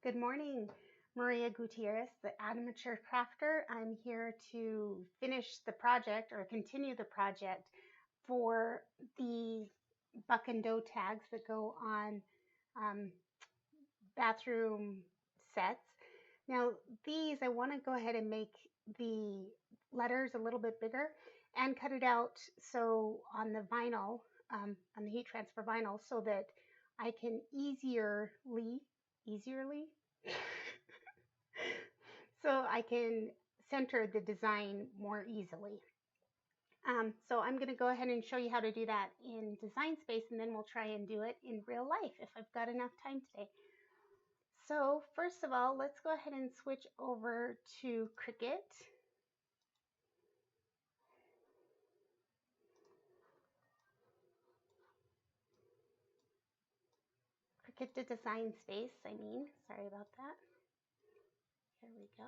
Good morning, Maria Gutierrez, the amateur crafter. I'm here to finish the project or continue the project for the buck and doe tags that go on bathroom sets. Now these, I want to go ahead and make the letters a little bit bigger and cut it out so on the vinyl, on the heat transfer vinyl, so that I can easierly so I can center the design more easily. So I'm going to go ahead and show you how to do that in Design Space, and then we'll try and do it in real life if I've got enough time today. So first of all, let's go ahead and switch over to Cricut. Cricut Design Space, sorry about that. Here we go.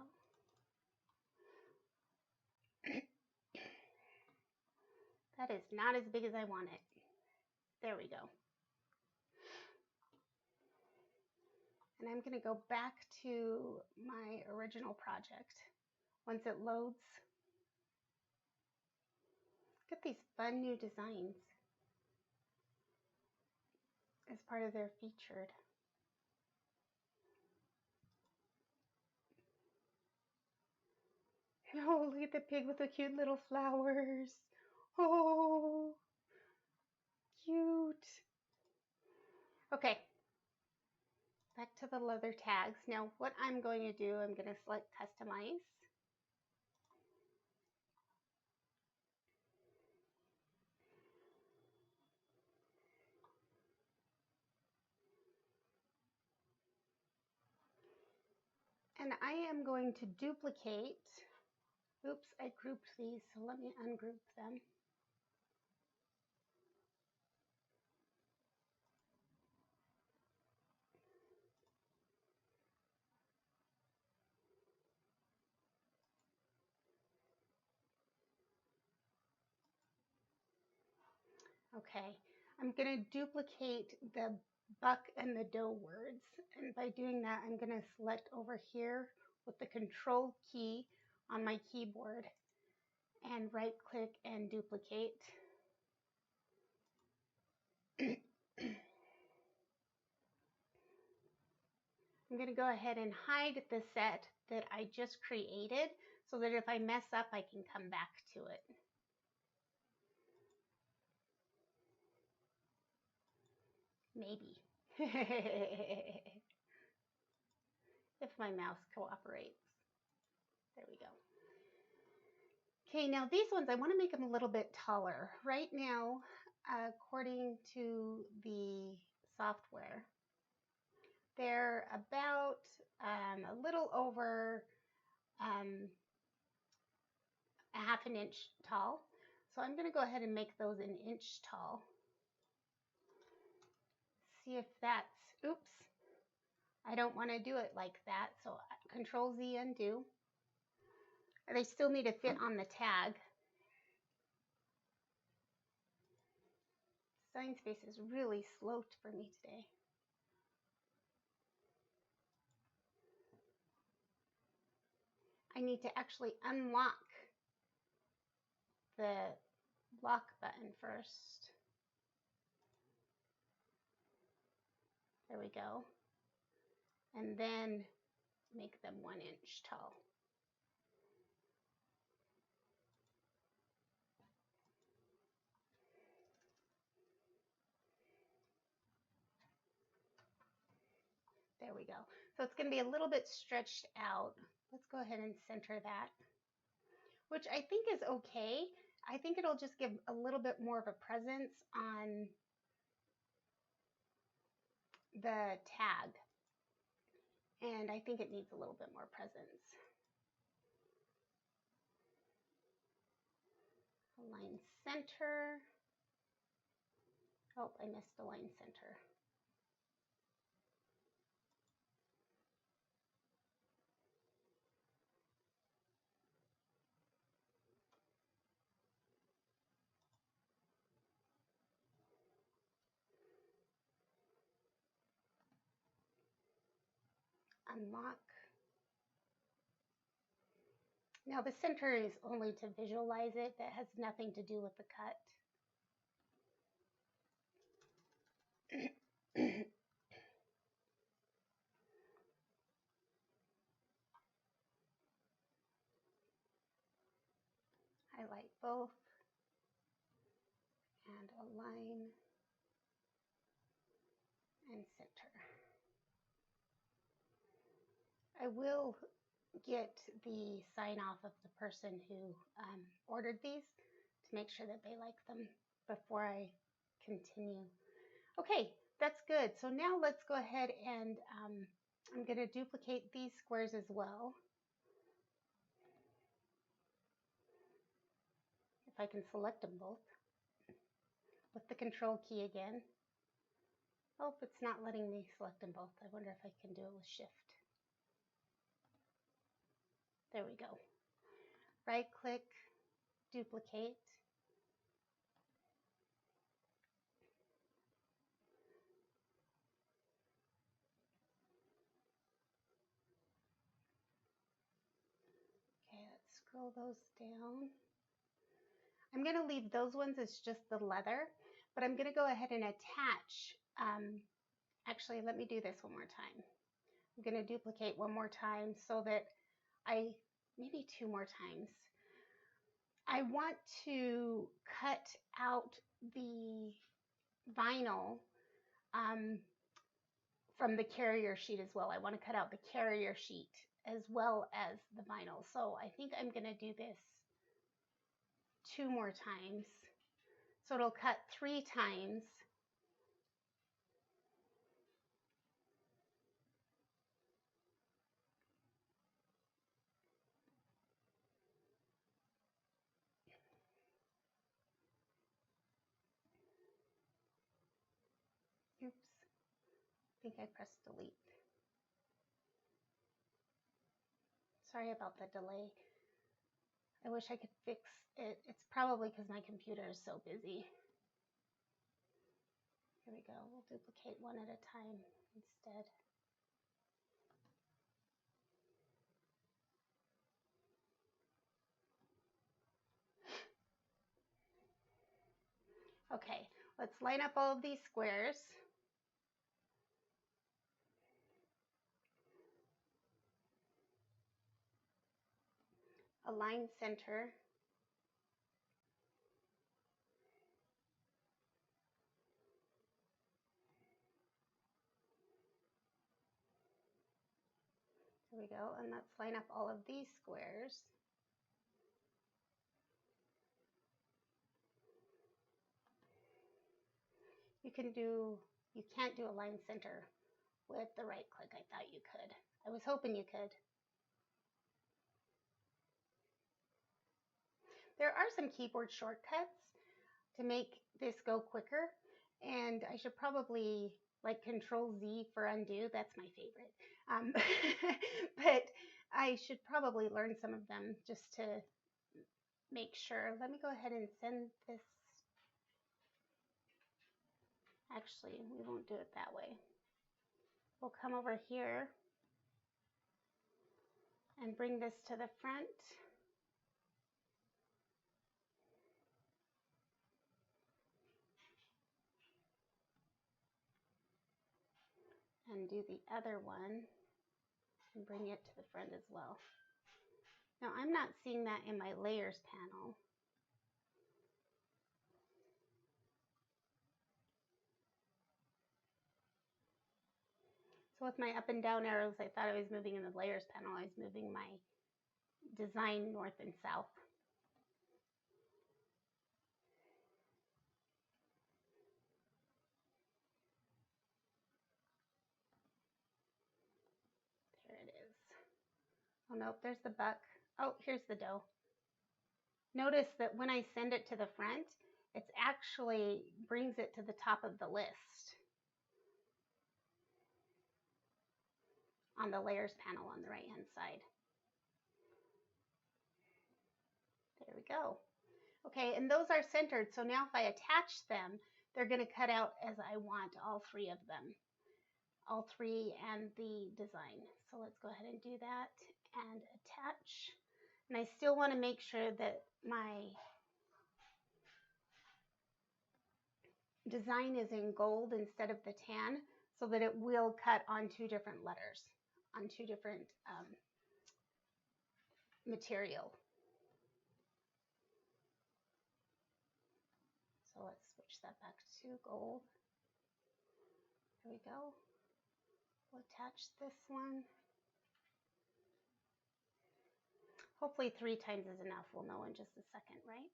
That is not as big as I want it. There we go. And I'm going to go back to my original project once it loads. Look at these fun new designs as part of their featured. Oh, look at the pig with the cute little flowers. Oh, cute. Okay, back to the leather tags. Now what I'm going to do, I'm going to select customize. And I am going to duplicate. Oops, I grouped these, so let me ungroup them. Okay, I'm going to duplicate the buck and the doe words. And by doing that, I'm going to select over here with the control key on my keyboard and right click and duplicate. I'm going to go ahead and hide the set that I just created so that if I mess up, I can come back to it. Maybe. If my mouse cooperates. There we go. Okay, now these ones, I want to make them a little bit taller. Right now, according to the software, they're about a little over a half an inch tall. So I'm going to go ahead and make those an inch tall. See if that's, oops, I don't want to do it like that. So Control Z, undo. They still need to fit on the tag. Design Space is really slow for me today. I need to actually unlock the lock button first. There we go. And then make them 1 inch tall. There we go. So it's going to be a little bit stretched out. Let's go ahead and center that, which I think is okay. I think it'll just give a little bit more of a presence on the tag. And I think it needs a little bit more presence. Align center. Oh, I missed the line center. unlock. Now the center is only to visualize it. That has nothing to do with the cut. Highlight both and align and center. I will get the sign off of the person who ordered these to make sure that they like them before I continue. Okay, that's good. So now let's go ahead and I'm going to duplicate these squares as well. If I can select them both with the control key again. Oh, it's not letting me select them both. I wonder if I can do it with shift. There we go. Right click, duplicate. Okay, let's scroll those down. I'm going to leave those ones as just the leather, but I'm going to go ahead and attach. Actually, let me do this one more time. I'm going to duplicate one more time so that maybe two more times. I want to cut out the vinyl from the carrier sheet as well. I want to cut out the carrier sheet as well as the vinyl. So I think I'm going to do this two more times. So it'll cut 3 times. Oops, I think I pressed delete. Sorry about the delay. I wish I could fix it. It's probably because my computer is so busy. Here we go. We'll duplicate one at a time instead. Okay, let's line up all of these squares. Align center. There we go, and let's line up all of these squares. You can't do align center with the right click. I thought you could. I was hoping you could. There are some keyboard shortcuts to make this go quicker, and I should probably like Control Z for undo. That's my favorite. But I should probably learn some of them just to make sure. Let me go ahead and send this. Actually, we won't do it that way. We'll come over here and bring this to the front. And do the other one and bring it to the front as well. Now I'm not seeing that in my layers panel. So with my up and down arrows, I thought I was moving in the layers panel. I was moving my design north and south. There it is. Oh nope, there's the buck. Oh, here's the doe. Notice that when I send it to the front, it actually brings it to the top of the list on the layers panel on the right hand side. There we go. Okay, and those are centered, so now if I attach them, they're going to cut out as I want all 3 of them. all three and the design. So let's go ahead and do that and attach. And I still want to make sure that my design is in gold instead of the tan, so that it will cut on two different letters, on two different material. So let's switch that back to gold. There we go. We'll attach this one. Hopefully 3 times is enough. We'll know in just a second, right?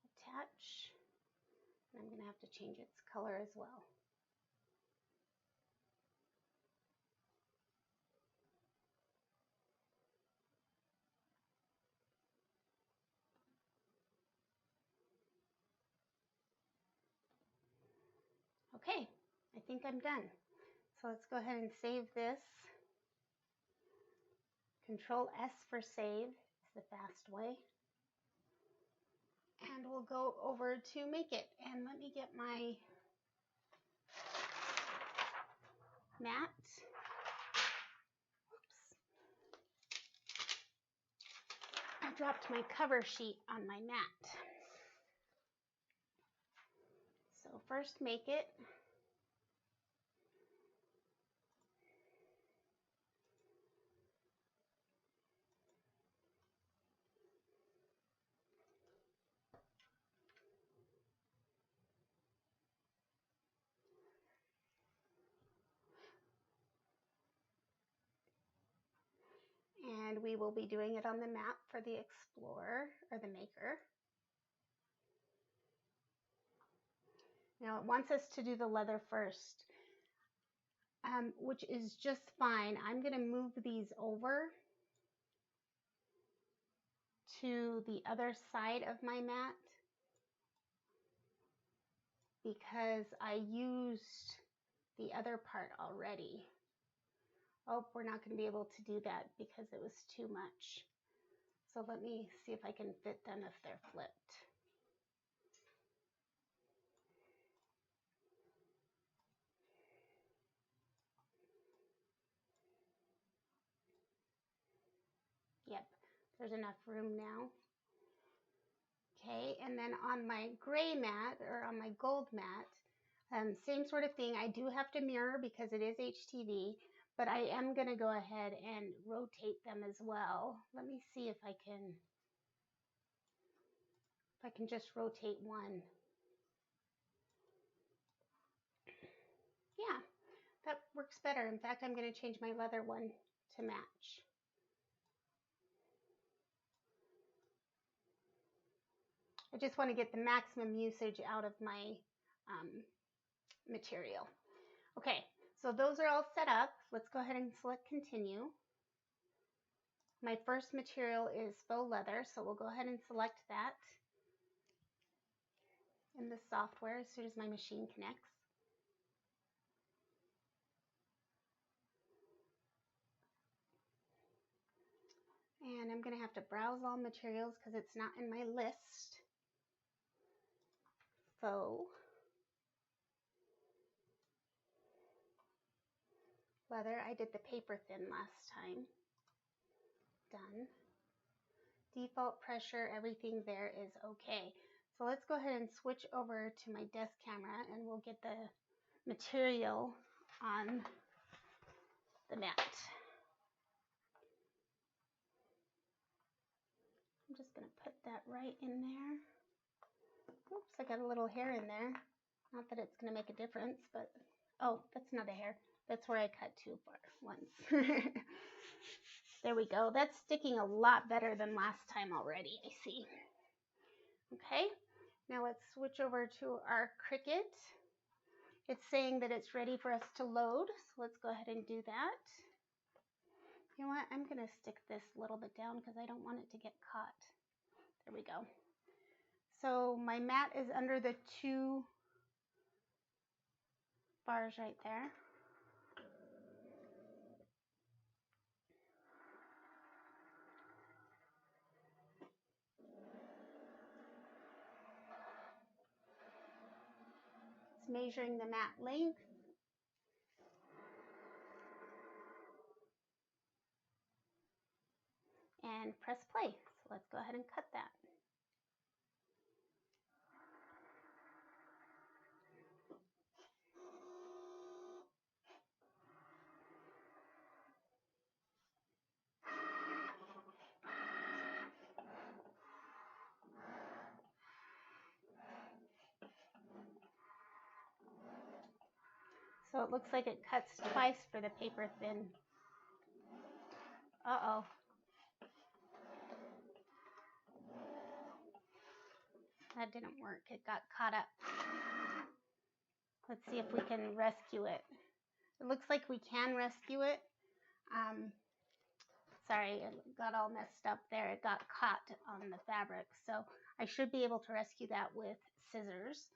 Attach. And I'm going to have to change its color as well. Okay, I think I'm done. So let's go ahead and save this. Control S for save is the fast way. And we'll go over to make it. And let me get my mat. Oops. I dropped my cover sheet on my mat. So first make it. And we will be doing it on the map for the Explorer or the Maker. Now it wants us to do the leather first, which is just fine. I'm going to move these over to the other side of my mat because I used the other part already. Oh, we're not going to be able to do that because it was too much. So let me see if I can fit them if they're flipped. Yep, there's enough room now. Okay, and then on my gray mat or on my gold mat, same sort of thing. I do have to mirror because it is HTV, but I am going to go ahead and rotate them as well. Let me see if I can just rotate one. Yeah, that works better. In fact, I'm going to change my leather one to match. I just want to get the maximum usage out of my material. Okay, so those are all set up. Let's go ahead and select continue. My first material is faux leather, so we'll go ahead and select that in the software as soon as my machine connects. And I'm going to have to browse all materials because it's not in my list. Faux leather. I did the paper thin last time. Done. Default pressure, everything there is okay. So let's go ahead and switch over to my desk camera and we'll get the material on the mat. I'm just going to put that right in there. Oops, I got a little hair in there. Not that it's going to make a difference, but oh, that's not a hair. That's where I cut too far once. There we go. That's sticking a lot better than last time already, I see. Okay, now let's switch over to our Cricut. It's saying that it's ready for us to load, so let's go ahead and do that. You know what? I'm going to stick this a little bit down because I don't want it to get caught. There we go. So my mat is under the 2 bars right there. measuring the mat length. And press play. So let's go ahead and cut that. So it looks like it cuts twice for the paper thin. Uh-oh. That didn't work. It got caught up. Let's see if we can rescue it. It looks like we can rescue it. Sorry, it got all messed up there. It got caught on the fabric. So I should be able to rescue that with scissors.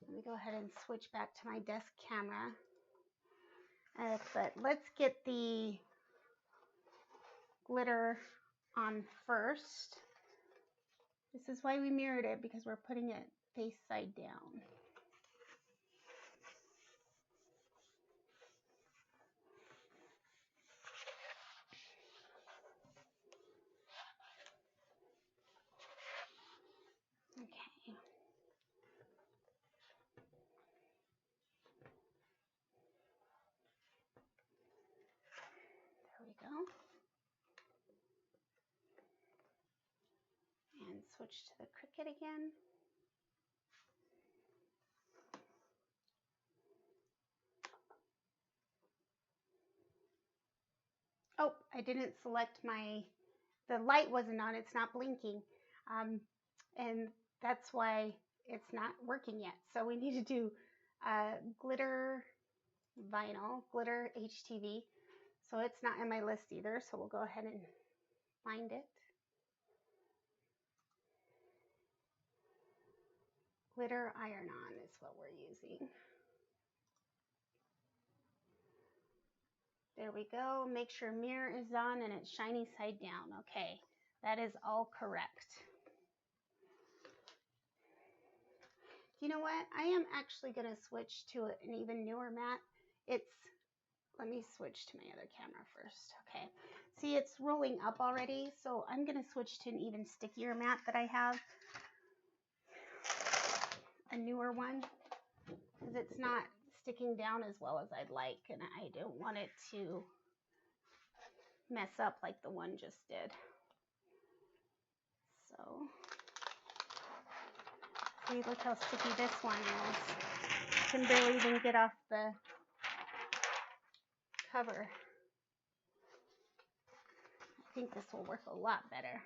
Let me go ahead and switch back to my desk camera. But let's get the glitter on first. This is why we mirrored it, because we're putting it face side down. Okay. There we go. And switch to the Cricut again. Oh, I didn't select the light wasn't on, it's not blinking. And that's why it's not working yet. So we need to do glitter vinyl, glitter HTV. So it's not in my list either, so we'll go ahead and find it. Glitter iron-on is what we're using. There we go. Make sure mirror is on and it's shiny side down. Okay, that is all correct. You know what? I am actually going to switch to an even newer mat. Let me switch to my other camera first. Okay. See, it's rolling up already, so I'm going to switch to an even stickier mat that I have. A newer one, because it's not sticking down as well as I'd like, and I don't want it to mess up like the one just did. So, see, look how sticky this one is. I can barely even get off the cover. I think this will work a lot better.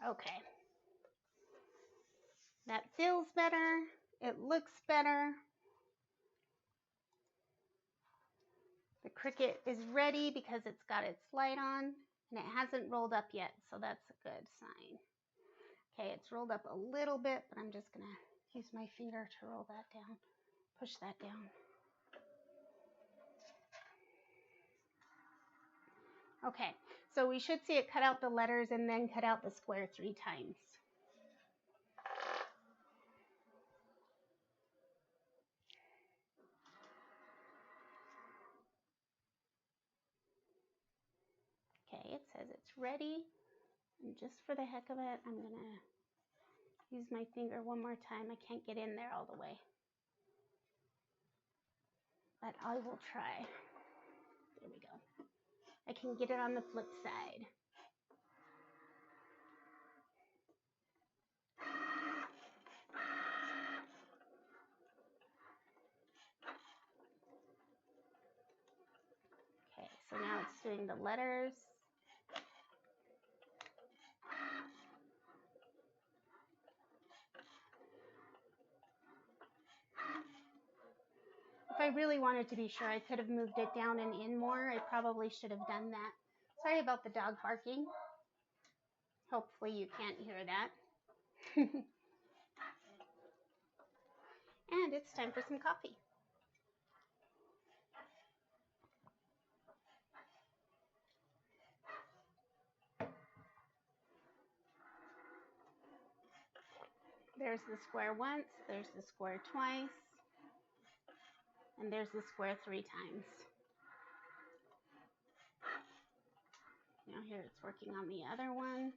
Okay. That feels better. It looks better. The Cricut is ready because it's got its light on and it hasn't rolled up yet, so that's a good sign. Okay, it's rolled up a little bit, but I'm just gonna use my finger to roll that down, push that down. Okay, so we should see it cut out the letters and then cut out the square 3 times. Okay, it says it's ready. And just for the heck of it, I'm gonna use my finger one more time. I can't get in there all the way, but I will try. There we go. I can get it on the flip side. Okay, so now it's doing the letters. If I really wanted to be sure, I could have moved it down and in more. I probably should have done that. Sorry about the dog barking. Hopefully you can't hear that. And it's time for some coffee. There's the square once, there's the square twice, and there's the square 3 times. Now here it's working on the other one.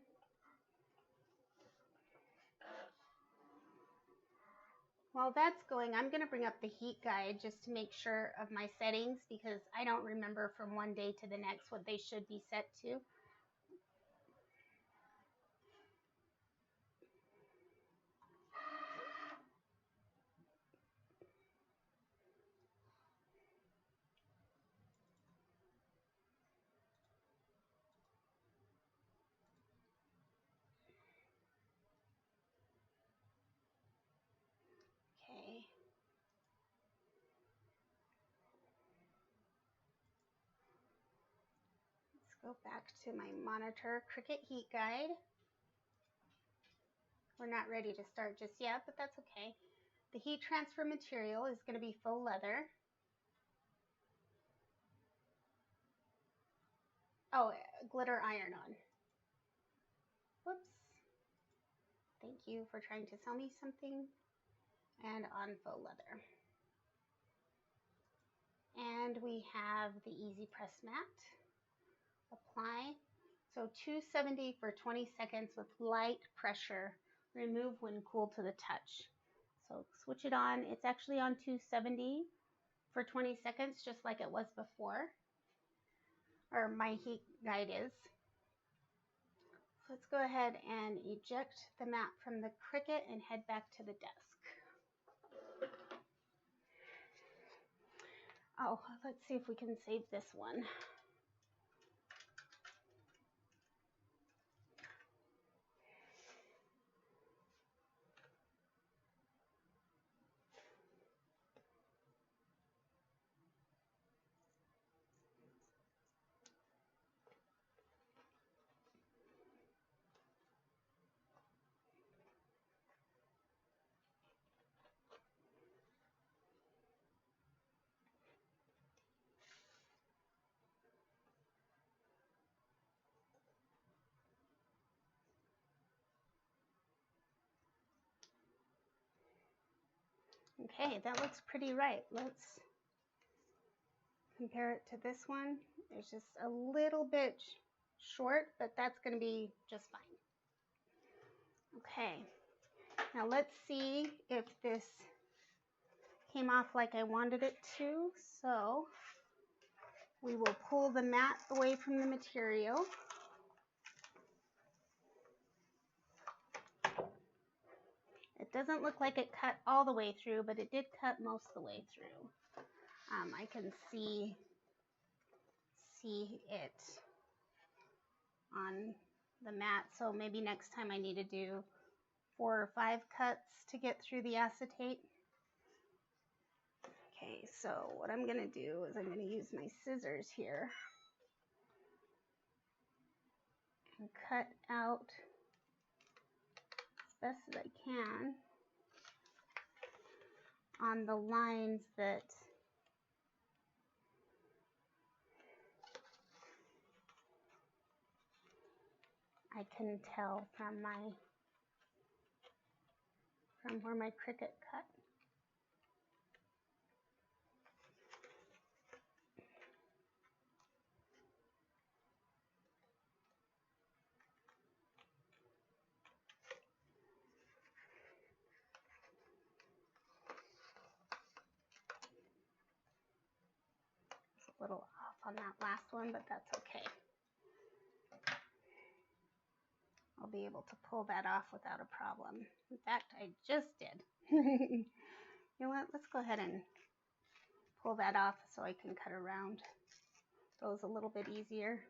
While that's going, I'm going to bring up the heat guide just to make sure of my settings, because I don't remember from one day to the next what they should be set to. Okay. Let's go back to my monitor Cricut heat guide. We're not ready to start just yet, but that's okay. The heat transfer material is going to be faux leather. Oh, glitter iron-on. Whoops. Thank you for trying to sell me something. And on faux leather. And we have the easy press mat. Apply. So 270 for 20 seconds with light pressure. Remove when cool to the touch. So switch it on. It's actually on 270 for 20 seconds, just like it was before. Or my heat guide is. So let's go ahead and eject the mat from the Cricut and head back to the desk. Oh, let's see if we can save this one. Okay, that looks pretty right. Let's compare it to this one. It's just a little bit short, but that's going to be just fine. Okay, now let's see if this came off like I wanted it to. So we will pull the mat away from the material. It doesn't look like it cut all the way through, but it did cut most of the way through. I can see it on the mat, so maybe next time I need to do 4 or 5 cuts to get through the acetate. Okay, so what I'm going to do is I'm going to use my scissors here and cut out as best as I can on the lines that I can tell from where my Cricut cut. It's a little off on that last one, but that's okay. I'll be able to pull that off without a problem. In fact, I just did. You know what? Let's go ahead and pull that off so I can cut around those a little bit easier.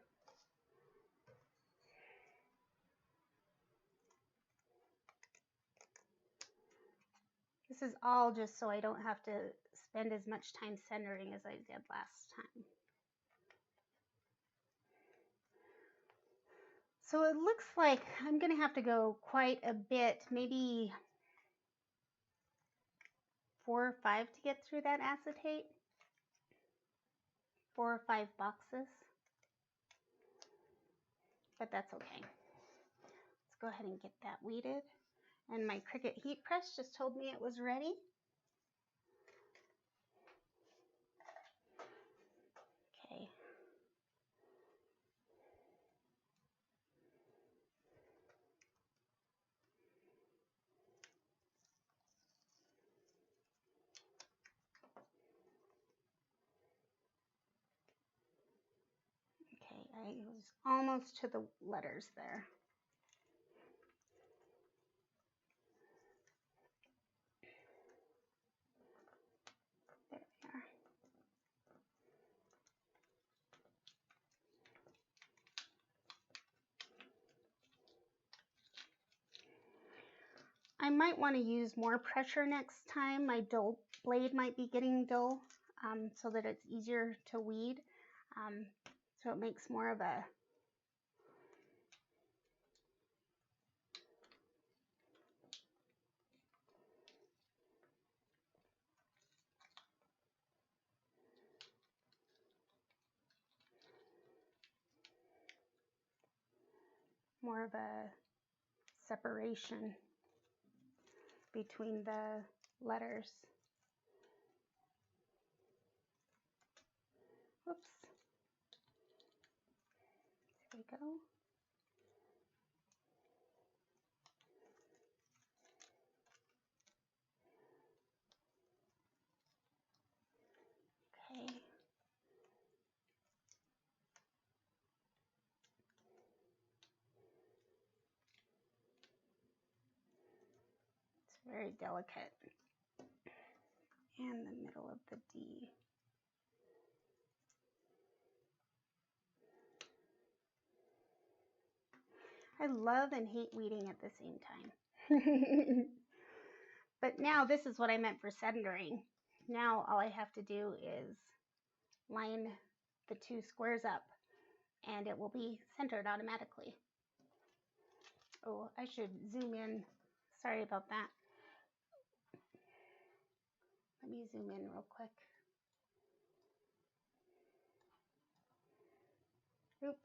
This is all just so I don't have to spend as much time centering as I did last time. So it looks like I'm going to have to go quite a bit, maybe 4 or 5 to get through that acetate. 4 or 5 boxes. But that's okay. Let's go ahead and get that weeded. And my Cricut heat press just told me it was ready. Okay. Okay, I was almost to the letters there. There we are. I might want to use more pressure next time. My dull blade might be getting dull, so that it's easier to weed. So it makes more of a separation between the letters. Whoops. There we go. Okay. It's very delicate. And the middle of the D. I love and hate weeding at the same time. But now this is what I meant for centering. Now all I have to do is line the two squares up and it will be centered automatically. Oh, I should zoom in. Sorry about that. Let me zoom in real quick. Oops.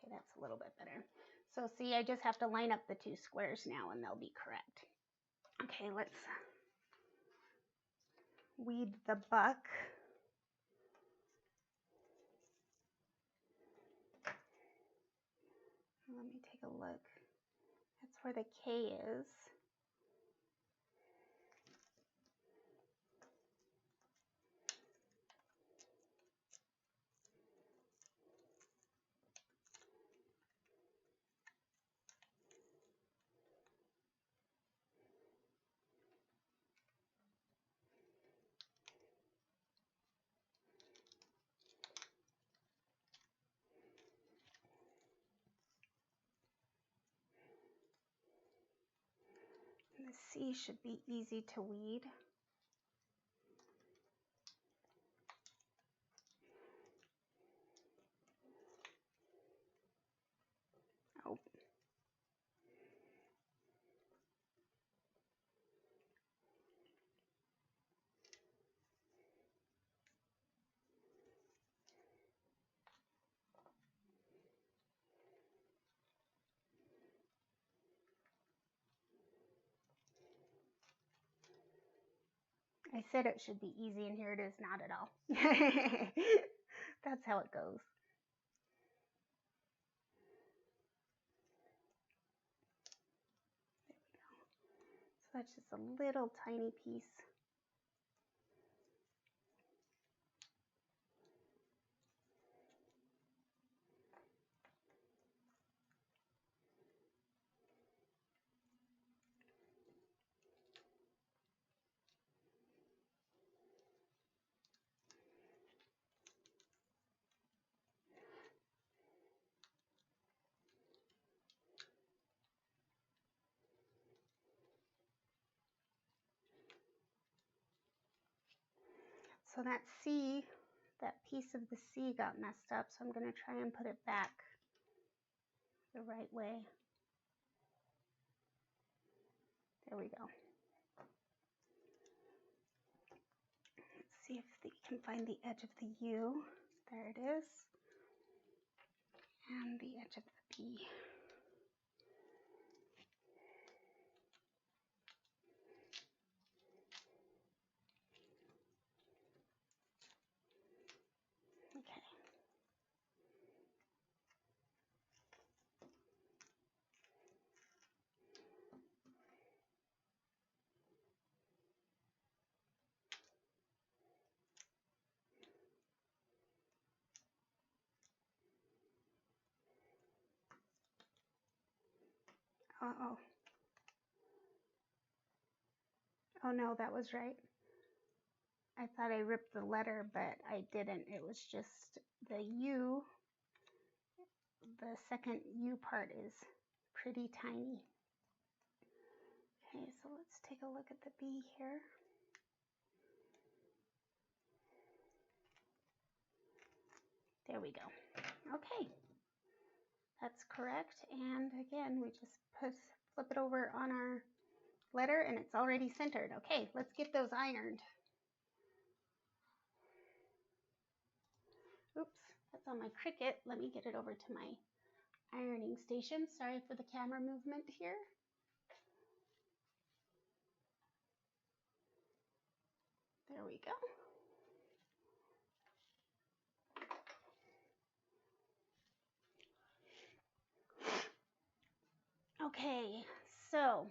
Okay, that's a little bit better. So see, I just have to line up the two squares now and they'll be correct. Okay, let's weed the buck. Let me take a look. That's where the K is. And the C should be easy to weed. Oh. I said it should be easy, and here it is not at all. That's how it goes. There we go. So that's just a little tiny piece. So that C, that piece of the C got messed up, so I'm going to try and put it back the right way. There we go. Let's See if you can find the edge of the U. There it is. And the edge of the P. Okay. Uh-oh. Oh no, that was right. I thought I ripped the letter, but I didn't. It was just the U. The second U part is pretty tiny. Okay, so let's take a look at the B here. There we go. Okay, that's correct. And again, we just flip it over on our letter and it's already centered. Okay, let's get those ironed. Oops, that's on my Cricut. Let me get it over to my ironing station. Sorry for the camera movement here. There we go. Okay, so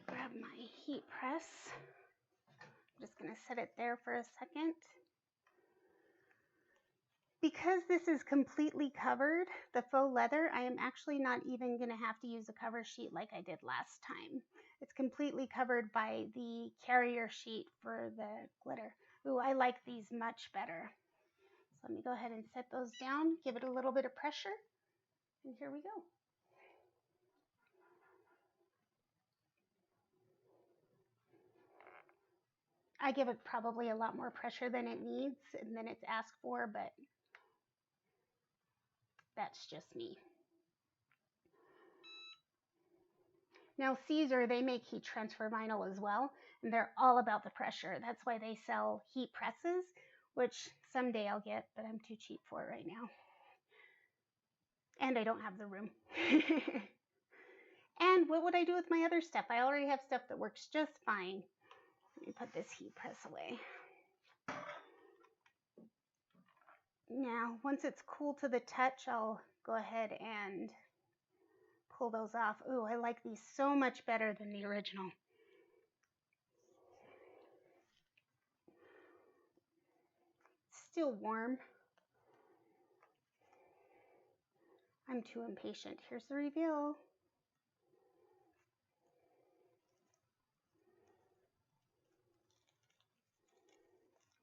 grab my heat press. I'm just going to set it there for a second. Because this is completely covered, the faux leather, I am actually not even going to have to use a cover sheet like I did last time. It's completely covered by the carrier sheet for the glitter. Ooh, I like these much better. So let me go ahead and set those down, give it a little bit of pressure, and here we go. I give it probably a lot more pressure than it needs and than it's asked for, but that's just me. Now Caesar, they make heat transfer vinyl as well, and they're all about the pressure. That's why they sell heat presses, which someday I'll get, but I'm too cheap for it right now. And I don't have the room. And what would I do with my other stuff? I already have stuff that works just fine. Let me put this heat press away. Now, once it's cool to the touch, I'll go ahead and pull those off. Ooh, I like these so much better than the original. Still warm. I'm too impatient. Here's the reveal.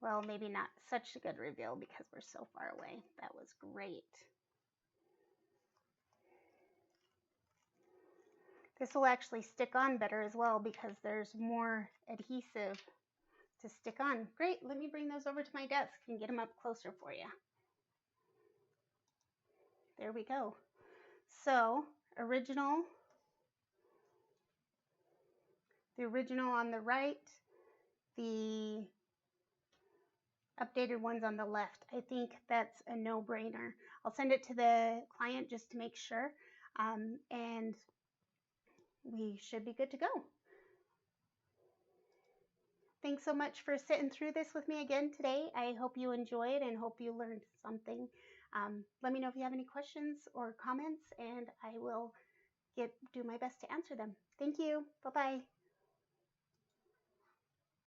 Well, maybe not such a good reveal because we're so far away. That was great. This will actually stick on better as well because there's more adhesive to stick on. Great, let me bring those over to my desk and get them up closer for you. There we go. So, the original on the right, the updated ones on the left. I think that's a no-brainer. I'll send it to the client just to make sure, and we should be good to go. Thanks so much for sitting through this with me again today. I hope you enjoyed and hope you learned something. Let me know if you have any questions or comments, and I will do my best to answer them. Thank you. Bye-bye.